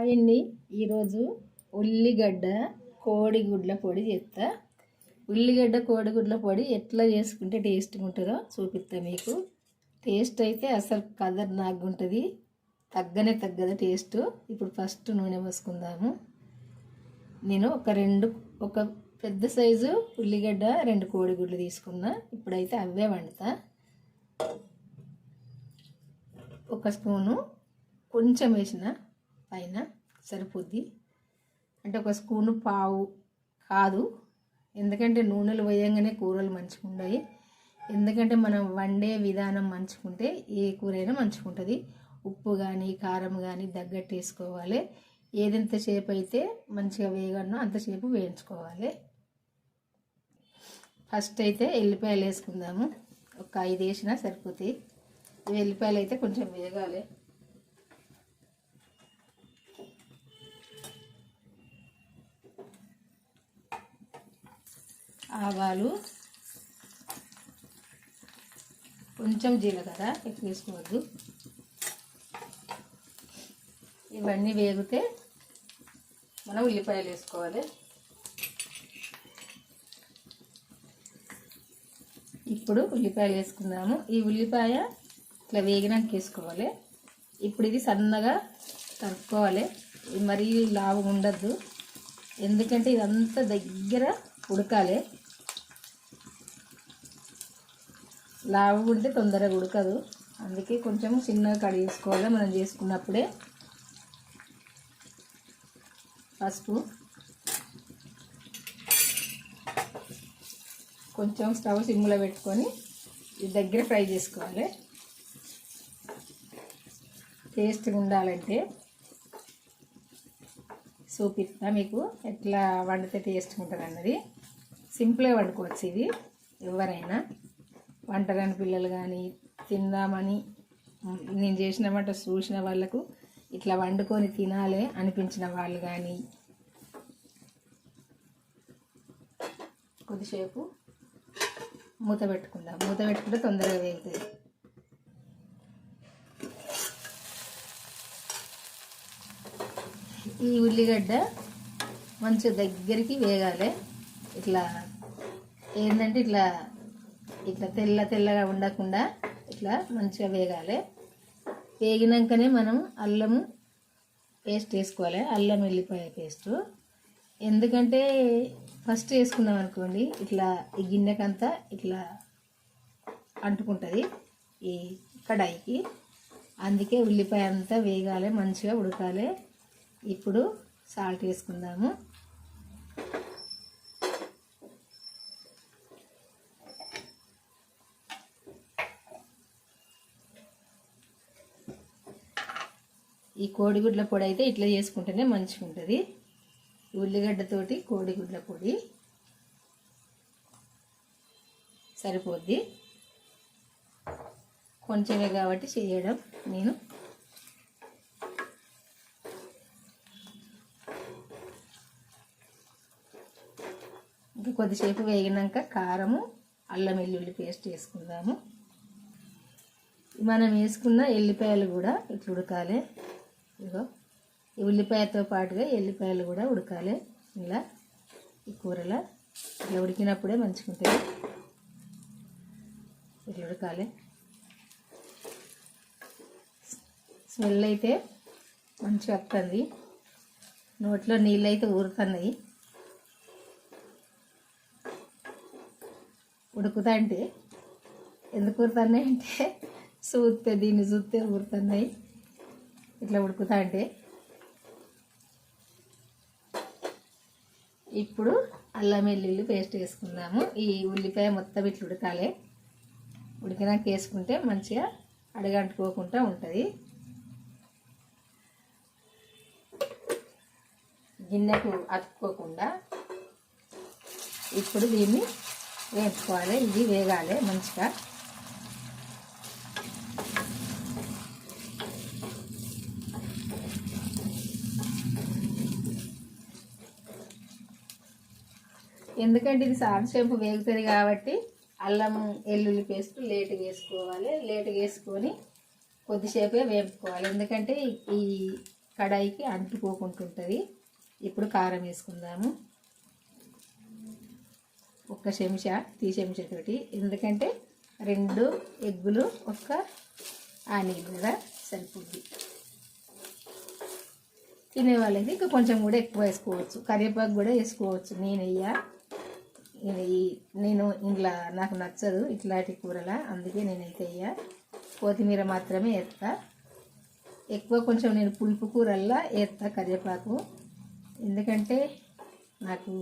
Hi అండి. ఈరోజు ఉల్లిగడ్డ కోడిగుడ్ల పొడి చేస్తా. ఉల్లిగడ్డ కోడిగుడ్ల పొడి ఎట్లా చేసుకుంటే టేస్ట్గా ఉంటుందో చూపిస్తా మీకు. టేస్ట్ అయితే అసలు కదర్ నాకు ఉంటుంది, తగ్గదు టేస్ట్. ఇప్పుడు ఫస్ట్ నూనె పోసుకుందాము. నేను ఒక పెద్ద సైజు ఉల్లిగడ్డ 2 కోడిగుడ్లు తీసుకున్నా. ఇప్పుడైతే అవే వండుతా. ఒక స్పూను కొంచెం వేసిన పైన సరిపోద్ది, అంటే ఒక స్పూను పావు కాదు. ఎందుకంటే నూనెలు వేయంగానే కూరలు మంచిగా ఉండవు. ఎందుకంటే మనం వండే విధానం మంచుకుంటే ఏ కూరైనా మంచుకుంటుంది. ఉప్పు కానీ కారం కానీ తగ్గట్టు వేసుకోవాలి. ఏదెంతసేపు అయితే మంచిగా వేగనో అంతసేపు వేయించుకోవాలి. ఫస్ట్ అయితే ఎల్లిపాయలు వేసుకుందాము. ఒక 5 వేసినా సరిపోతాయి. ఎల్లిపాయలు అయితే కొంచెం వేగాలి. ఆవాలు, కొంచెం జీలకర్ర, ఎక్కువ వేసుకోవద్దు. ఇవన్నీ వేగితే మనం ఉల్లిపాయలు వేసుకోవాలి. ఇప్పుడు ఉల్లిపాయలు వేసుకుందాము. ఈ ఉల్లిపాయ ఇట్లా వేగినాక వేసుకోవాలి. ఇప్పుడు ఇది సన్నగా తరుక్కోవాలి, మరీ లావు ఉండద్దు. ఎందుకంటే ఇదంతా దగ్గర ఉడకాలి. లావు ఉంటే తొందరగా ఉడకదు, అందుకే కొంచెం చిన్నగా కడిగేసుకోవాలి మనం చేసుకున్నప్పుడే. పసుపు, కొంచెం స్టవ్ సిమ్లో పెట్టుకొని ఇది దగ్గర ఫ్రై చేసుకోవాలి. టేస్ట్గా ఉండాలంటే చూపిస్తా మీకు ఎట్లా వండితే టేస్ట్గా ఉంటుంది అన్నది. సింపుల్గా వండుకోవచ్చు ఇది. ఎవరైనా వంటరాని పిల్లలు కానీ తిందామని నేను చేసిన వంట చూసిన వాళ్ళకు ఇట్లా వండుకొని తినాలి అనిపించిన వాళ్ళు కానీ కొద్దిసేపు మూత పెట్టుకుందాం. మూత పెట్టుకుంటే తొందరగా వేగుతుంది. ఈ ఉల్లిగడ్డ మంచిగా దగ్గరికి వేగాలి. ఇట్లా ఏంటంటే ఇట్లా తెల్లగా ఉండకుండా ఇట్లా మంచిగా వేగాలి. వేగినాకనే మనం అల్లము పేస్ట్ వేసుకోవాలి, అల్లం వెల్లిపాయ పేస్టు. ఎందుకంటే ఫస్ట్ వేసుకున్నాం అనుకోండి ఇట్లా ఈ గిన్నెకంతా ఇట్లా అంటుకుంటుంది ఈ కడాయికి. అందుకే ఉల్లిపాయ అంతా వేగాలి, మంచిగా ఉడకాలి. ఇప్పుడు సాల్ట్ వేసుకుందాము. ఈ కోడిగుడ్ల పొడి అయితే ఇట్లా చేసుకుంటేనే మంచిగా ఉంటుంది. ఉల్లిగడ్డతోటి కోడిగుడ్ల పొడి సరిపోద్ది. కొంచెమే కాబట్టి చేయడం నేను. ఇంకా కొద్దిసేపు వేగినాక కారము, అల్లం వెల్లుల్లి పేస్ట్ వేసుకుందాము. మనం వేసుకున్న ఎల్లిపాయలు కూడా ఇట్లా ఉడకాలి. ఇగో ఈ ఉల్లిపాయతో పాటుగా ఎల్లిపాయలు కూడా ఉడకాలి. ఇలా ఈ కూరలో ఇట్లా ఉడికినప్పుడే మంచిగా ఉంటుంది. ఇట్లా ఉడకాలి. స్మెల్ అయితే మంచిగా వస్తుంది, నోట్లో నీళ్ళు అయితే ఊరుతున్నాయి. ఉడుకుతా అంటే ఎందుకు ఊరుతున్నాయి అంటే దీన్ని చూస్తే ఊరుతున్నాయి. ఇట్లా ఉడుకుతా అంటే ఇప్పుడు అల్లం వెల్లుల్లి పేస్ట్ వేసుకుందాము. ఈ ఉల్లిపాయ మొత్తం ఇట్లా ఉడకాలి. ఉడికినాక వేసుకుంటే మంచిగా అడగంటుకోకుండా ఉంటుంది. గిన్నెకు అతుక్కోకుండా ఇప్పుడు దీన్ని వేసుకోవాలి. ఇది వేగాలి మంచిగా. ఎందుకంటే ఇది సాంతసేపు వేగుతుంది కాబట్టి అల్లం వెల్లుల్లి పేస్ట్ లేటుగా వేసుకోవాలి. లేటుగా వేసుకొని కొద్దిసేపే వేపుకోవాలి. ఎందుకంటే ఈ కడాయికి అంటుకోకుంటుంటుంది. ఇప్పుడు కారం వేసుకుందాము, ఒక్క చెంచా, టీ చెంచాతోటి. ఎందుకంటే 2 ఎగ్గులు, ఒక్క ఆనియన్ కదా సరిపోద్ది. తినే వాళ్ళైతే ఇంకా కొంచెం కూడా ఎక్కువ వేసుకోవచ్చు, కరివేపాకు కూడా వేసుకోవచ్చు. నేను ఇంట్లో నాకు నచ్చదు ఇట్లాంటి కూరల, అందుకే నేనైతే కొత్తిమీర మాత్రమే వేస్తా. ఎక్కువ కొంచెం నేను పులుపు కూరల్లా వేస్తా కరివేపాకు, ఎందుకంటే నాకు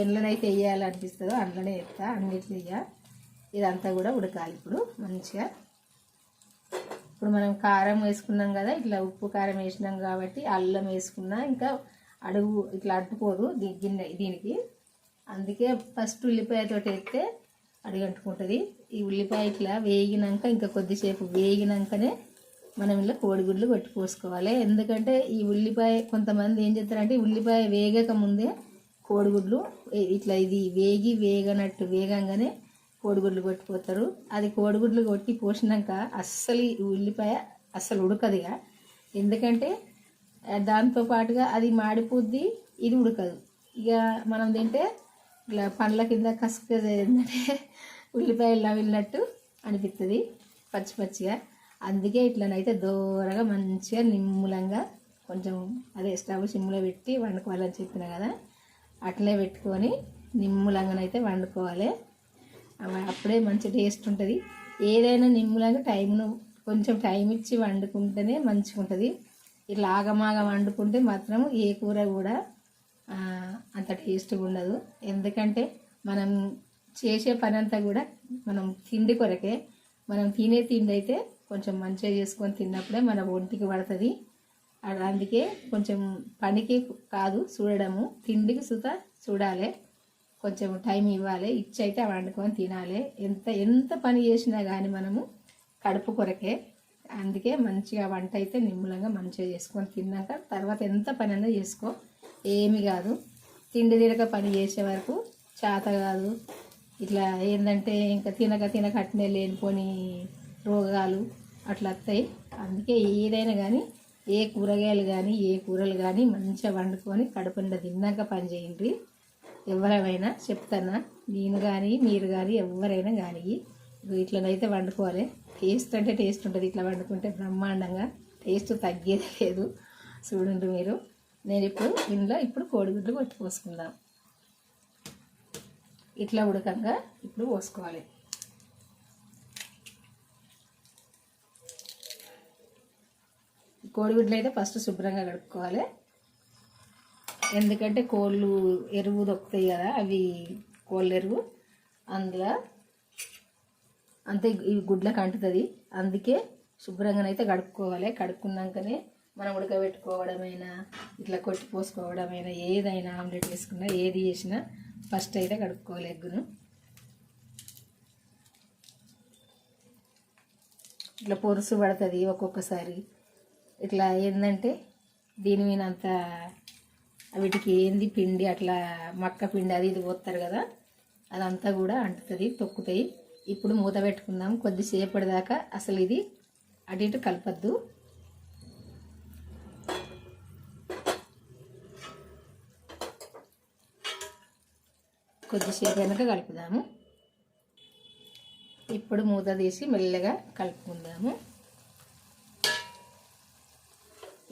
ఎండ్లనైతే వేయాలనిపిస్తుందో అందులోనే వేస్తా, అన్నిట్లో ఇదంతా కూడా ఉడకాలి ఇప్పుడు మంచిగా. ఇప్పుడు మనం కారం వేసుకున్నాం కదా, ఇట్లా ఉప్పు కారం వేసినాం కాబట్టి అల్లం వేసుకున్నా ఇంకా అడుగు ఇట్లా అంటుకోదు దీనికి. అందుకే ఫస్ట్ ఉల్లిపాయతో వేస్తే అడుగంటుకుంటుంది. ఈ ఉల్లిపాయ ఇట్లా వేగినాక, ఇంకా కొద్దిసేపు వేగినాకనే మనం ఇలా కోడిగుడ్లు కొట్టి పోసుకోవాలి. ఎందుకంటే ఈ ఉల్లిపాయ కొంతమంది ఏం చేస్తారంటే ఉల్లిపాయ వేగక ముందే కోడిగుడ్లు ఇట్లా ఇది వేగంగానే కోడిగుడ్లు కొట్టిపోతారు. అది కోడిగుడ్లు కొట్టి పోసినాక అస్సలు ఈ ఉల్లిపాయ అస్సలు ఉడకదుగా, ఎందుకంటే దాంతో పాటుగా అది మాడిపోద్ది, ఇది ఉడకదు. ఇక మనం తింటే ఇట్లా పండ్ల కింద కసుక ఏంటంటే ఉల్లిపాయలు నవిలినట్టు అనిపిస్తుంది పచ్చి పచ్చిగా. అందుకే ఇట్లనైతే దూరగా మంచిగా నిమ్మలంగా కొంచెం అదే స్టవ్ సిమ్లో పెట్టి వండుకోవాలని చెప్పిన కదా, అట్లే పెట్టుకొని నిమ్మలంగానైతే వండుకోవాలి. అప్పుడే మంచి టేస్ట్ ఉంటుంది. ఏదైనా నిమ్మలంగా కొంచెం టైం ఇచ్చి వండుకుంటేనే మంచిగా ఉంటుంది. ఇట్లా ఆగమాగం వండుకుంటే మాత్రం ఏ కూర కూడా అంత టేస్ట్గా ఉండదు. ఎందుకంటే మనం చేసే పని అంతా కూడా మనం తిండి కొరకే. మనం తినే తిండి అయితే కొంచెం మంచిగా చేసుకొని తిన్నప్పుడే మన ఒంటికి పడుతుంది. అందుకే కొంచెం పనికి కాదు చూడడము, తిండికి చూడాలి, కొంచెం టైం ఇవ్వాలి, ఇచ్చి అయితే వండుకొని తినాలి. ఎంత పని చేసినా కానీ మనము కడుపు కొరకే. అందుకే మంచిగా వంట అయితే నిమ్మలంగా మంచిగా చేసుకొని తిన్నాక తర్వాత ఎంత పని అయినా చేసుకో, ఏమి కాదు. తిండి తినక పని చేసే వరకు చేత కాదు. ఇట్లా ఏంటంటే ఇంకా తినక అట్నే లేనిపోని రోగాలు అట్లా వస్తాయి. అందుకే ఏదైనా కానీ ఏ కూరగాయలు కానీ ఏ కూరలు కానీ మంచిగా వండుకొని కడుపు నిండా తిన్నాక పని చేయండి. ఎవరైనా చెప్తానా, నేను కానీ మీరు కానీ ఎవరైనా కానీ ఇట్లనైతే వండుకోవాలి. టేస్ట్ అంటే టేస్ట్ ఉంటుంది, ఇట్లా వండుకుంటే బ్రహ్మాండంగా టేస్ట్ తగ్గేది లేదు. చూడండి మీరు. నేను ఇప్పుడు కోడిగుడ్లు కొట్టి పోసుకుందాం. ఇట్లా ఉడకంగా ఇప్పుడు పోసుకోవాలి. కోడిగుడ్లు అయితే ఫస్ట్ శుభ్రంగా కడుక్కోవాలి. ఎందుకంటే కోళ్ళు ఎరువు దొక్కుతాయి కదా, అవి కోళ్ళ ఎరువు అందులో అంతే ఈ గుడ్లకు అంటుతుంది. అందుకే శుభ్రంగానైతే కడుక్కోవాలి. కడుక్కున్నాకనే మనం ఉడకబెట్టుకోవడమైనా ఇట్లా కొట్టి పోసుకోవడమైనా ఏదైనా ఆమ్లెట్ వేసుకున్నా ఏది చేసినా ఫస్ట్ అయితే కడుక్కోవాలి ఎగ్గును. ఇట్లా పొరుసు పడుతుంది ఒక్కొక్కసారి. ఇట్లా ఏంటంటే దీని మీద అంత వీటికి ఏంది పిండి అట్లా మక్క పిండి అది ఇది పోస్తారు కదా, అదంతా కూడా అంటుతుంది, తొక్కుతాయి. ఇప్పుడు మూత పెట్టుకుందాం కొద్దిసేపటి దాకా. అసలు ఇది అటు ఇటు కలపద్దు. కొద్దిసేపు వెనక కలుపుదాము. ఇప్పుడు మూత తీసి మెల్లగా కలుపుకుందాము.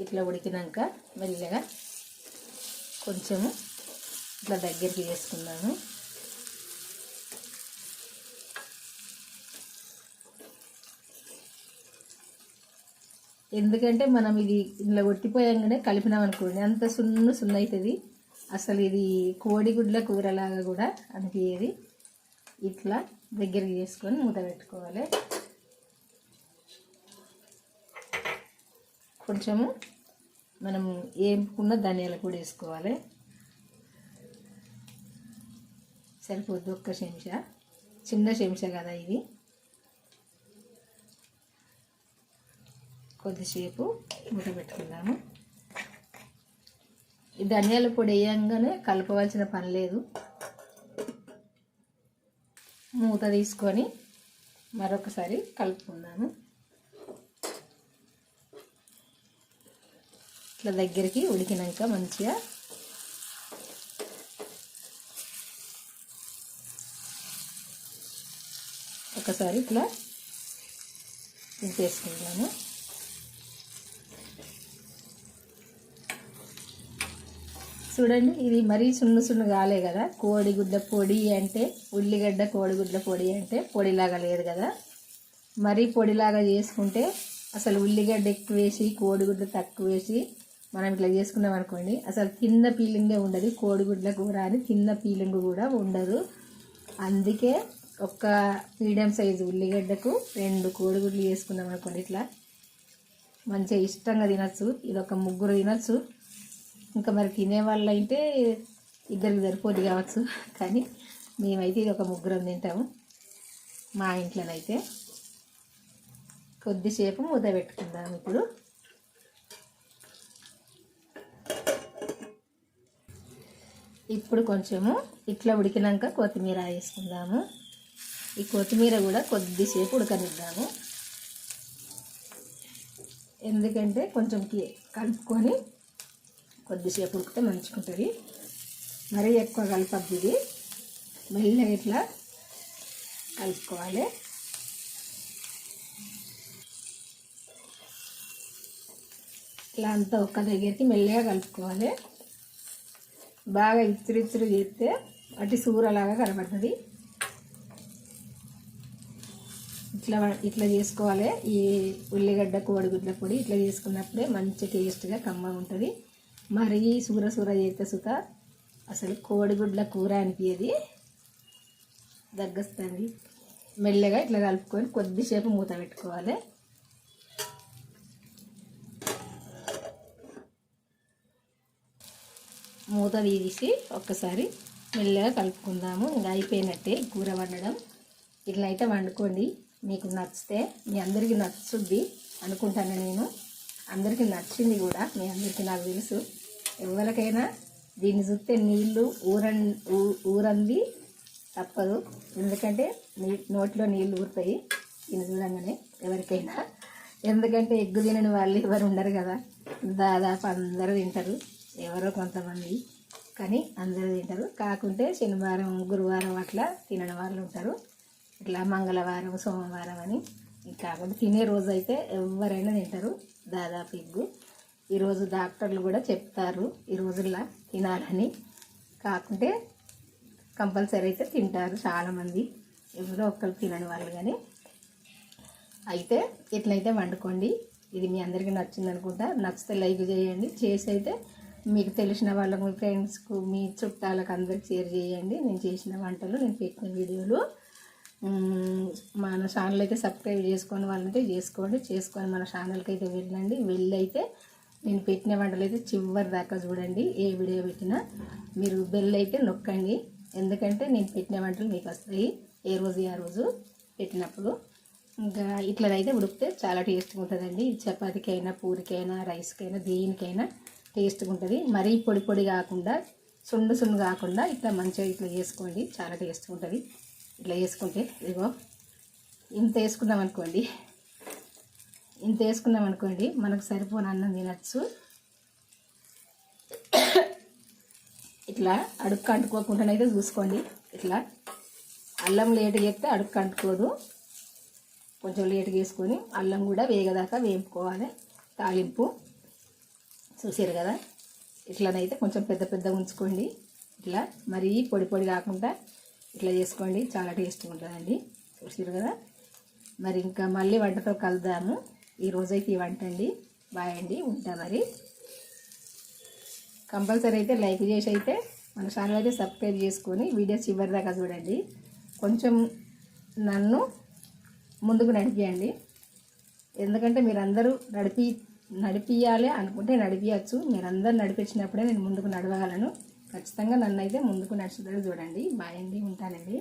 ఇట్లా ఉడికినాక మెల్లగా కొంచెము ఇట్లా దగ్గరికి వేసుకుందాము. ఎందుకంటే మనం ఇది ఇలా కొట్టిపోయాంగానే కలిపినాం అనుకోండి అంత సున్ను అవుతుంది. అసలు ఇది కోడిగుడ్ల కూరలాగా కూడా అనిపించేది. ఇట్లా దగ్గరికి చేసుకొని మూత పెట్టుకోవాలి. కొంచెము మనం ఏంపుకున్న ధనియాలు కూడా వేసుకోవాలి. సరిపోద్ది ఒక్క చెంచా, చిన్న చెంచా కదా ఇది. కొద్దిసేపు మూత పెట్టుకుందాము. ఈ ధనియాల పొడి వేయంగానే కలపవలసిన పని లేదు. మూత తీసుకొని మరొకసారి కలుపుకుందాము. ఇట్లా దగ్గరికి ఉడికినాక మంచిగా ఒకసారి ఇట్లా దింపేసుకుంటాను. చూడండి, ఇది మరీ సున్ను కాలే కదా. కోడిగుడ్ల పొడి అంటే ఉల్లిగడ్డ కోడిగుడ్ల పొడి అంటే పొడిలాగా లేదు కదా. మరీ పొడిలాగా చేసుకుంటే అసలు ఉల్లిగడ్డ ఎక్కువ వేసి కోడిగుడ్డ తక్కువ వేసి మనం ఇట్లా చేసుకున్నాం అనుకోండి, అసలు తిన్న ఫీలింగే ఉండదు. కోడిగుడ్ల కూర అని తిన్న ఫీలింగ్ కూడా ఉండదు. అందుకే ఒక మీడియం సైజు ఉల్లిగడ్డకు 2 కోడిగుడ్లు వేసుకున్నాం అనుకోండి, ఇట్లా మంచిగా ఇష్టంగా తినచ్చు. ఇది ఒక 3 తినచ్చు. ఇంకా మరి తినేవాళ్ళు అయితే 2 సరిపోదు కావచ్చు, కానీ మేమైతే ఇది ఒక 3 తింటాము మా ఇంట్లోనైతే. కొద్దిసేపు మూత పెట్టుకుందాం. ఇప్పుడు కొంచెము ఇట్లా ఉడికినాక కొత్తిమీర వేసుకుందాము. ఈ కొత్తిమీర కూడా కొద్దిసేపు ఉడకనిద్దాము. ఎందుకంటే కొంచెం కలుపుకొని కొద్దిసేపు ఉడికితే మంచిగా ఉంటుంది. మరీ ఎక్కువ కలపద్దు, ఇది మెల్లగా ఇట్లా కలుపుకోవాలి. ఇట్లా అంతా ఒక్క దగ్గరికి మెల్లగా కలుపుకోవాలి. బాగా ఇత్తురు చేస్తే అటు సూరలాగా కనబడుతుంది. ఇట్లా చేసుకోవాలి. ఈ ఉల్లిగడ్డ కోడిగుడ్ల పొడి ఇట్లా చేసుకున్నప్పుడే మంచి టేస్ట్గా కమ్మగా ఉంటుంది. మరీ సూర చేస్తే సుత అసలు కోడిగుడ్ల కూర అనిపించేది, దగ్గొస్తుంది. మెల్లగా ఇట్లా కలుపుకొని కొద్దిసేపు మూత పెట్టుకోవాలి. మూత తీసి ఒక్కసారి మెల్లగా కలుపుకుందాము. ఇంకా అయిపోయినట్టే కూర వండడం. ఇట్లా అయితే వండుకోండి, మీకు నచ్చితే. మీ అందరికీ నచ్చుద్ది అనుకుంటాను నేను. అందరికీ నచ్చింది కూడా, మీ అందరికీ నాకు తెలుసు. ఎవరికైనా దీన్ని చూస్తే నీళ్ళు ఊరంది తప్పదు. ఎందుకంటే నోట్లో నీళ్ళు ఊరుతాయి దీన్ని చూడంగానే ఎవరికైనా. ఎందుకంటే ఎగ్గు తినని వాళ్ళు ఎవరు ఉండరు కదా. దాదాపు అందరూ తింటారు, ఎవరో కొంతమంది, కానీ అందరూ తింటారు. కాకుంటే శనివారం గురువారం అట్లా తినని వాళ్ళు ఉంటారు. ఇట్లా మంగళవారం సోమవారం అని. కాకుండా తినే రోజు అయితే ఎవరైనా తింటారు దాదాపు ఎగ్గు. ఈరోజు డాక్టర్లు కూడా చెప్తారు ఈ రోజుల్లో తినాలని. కాకుంటే కంపల్సరీ అయితే తింటారు చాలామంది, ఎవరో ఒక్కరు తినని వాళ్ళు. కానీ అయితే ఇట్లయితే వండుకోండి. ఇది మీ అందరికీ నచ్చింది అనుకుంటా. నచ్చితే లైక్ చేయండి. చేసి అయితే మీకు తెలిసిన వాళ్ళకు, మీ ఫ్రెండ్స్కు, మీ చుట్టాలకు అందరికి షేర్ చేయండి. నేను చేసిన వంటలు, నేను పెట్టిన వీడియోలు. మన ఛానల్ అయితే సబ్స్క్రైబ్ చేసుకొని వాళ్ళంటే చేసుకొని మన ఛానల్కి అయితే వెళ్ళి అయితే నేను పెట్టిన వంటలు అయితే చివరి దాకా చూడండి. ఏ వీడియో పెట్టినా మీరు బెల్ అయితే నొక్కండి. ఎందుకంటే నేను పెట్టిన వంటలు మీకు వస్తాయి ఏ రోజు ఆ రోజు పెట్టినప్పుడు. ఇంకా ఇట్లనైతే ఉడికితే చాలా టేస్ట్గా ఉంటుందండి. చపాతీకైనా, పూరికైనా, రైస్కైనా, దేనికైనా టేస్ట్గా ఉంటుంది. మరీ పొడి కాకుండా, సున్ను కాకుండా ఇట్లా మంచిగా ఇట్లా చేసుకోండి, చాలా టేస్ట్గా ఉంటుంది. ఇట్లా వేసుకుంటే ఇదిగో ఇంత వేసుకున్నాం అనుకోండి, మనకు సరిపోని అన్నం తినచ్చు. ఇట్లా అడుక్కు అంటుకోకుండానైతే చూసుకోండి. ఇట్లా అల్లం లేటుగా వేస్తే అడుక్కు అంటుకోదు. కొంచెం లేటుగా వేసుకొని అల్లం కూడా వేగదాకా వేపుకోవాలి. తాలింపు చూసారు కదా. ఇట్లనైతే కొంచెం పెద్దగా ఉంచుకోండి. ఇట్లా మరీ పొడి కాకుండా ఇట్లా చేసుకోండి, చాలా టేస్ట్గా ఉంటుందండి. చూసారు కదా. మరి ఇంకా మళ్ళీ వంటతో కలుద్దాము. ఈరోజైతే ఈ వంట అండి. బాయ్ అండి, ఉంటా. మరి కంపల్సరీ అయితే లైక్ చేసి అయితే మన ఛానల్ అయితే సబ్స్క్రైబ్ చేసుకొని వీడియోస్ చివరి దాకా చూడండి. కొంచెం నన్ను ముందుకు నడిపియండి. ఎందుకంటే మీరందరూ నడిపియాలి అనుకుంటే నడిపించచ్చు. మీరందరూ నడిపించినప్పుడే నేను ముందుకు నడవగలను. ఖచ్చితంగా నన్ను అయితే ముందుకు నడుచుతాడు చూడండి. బాయ్ అండి, ఉంటానండి.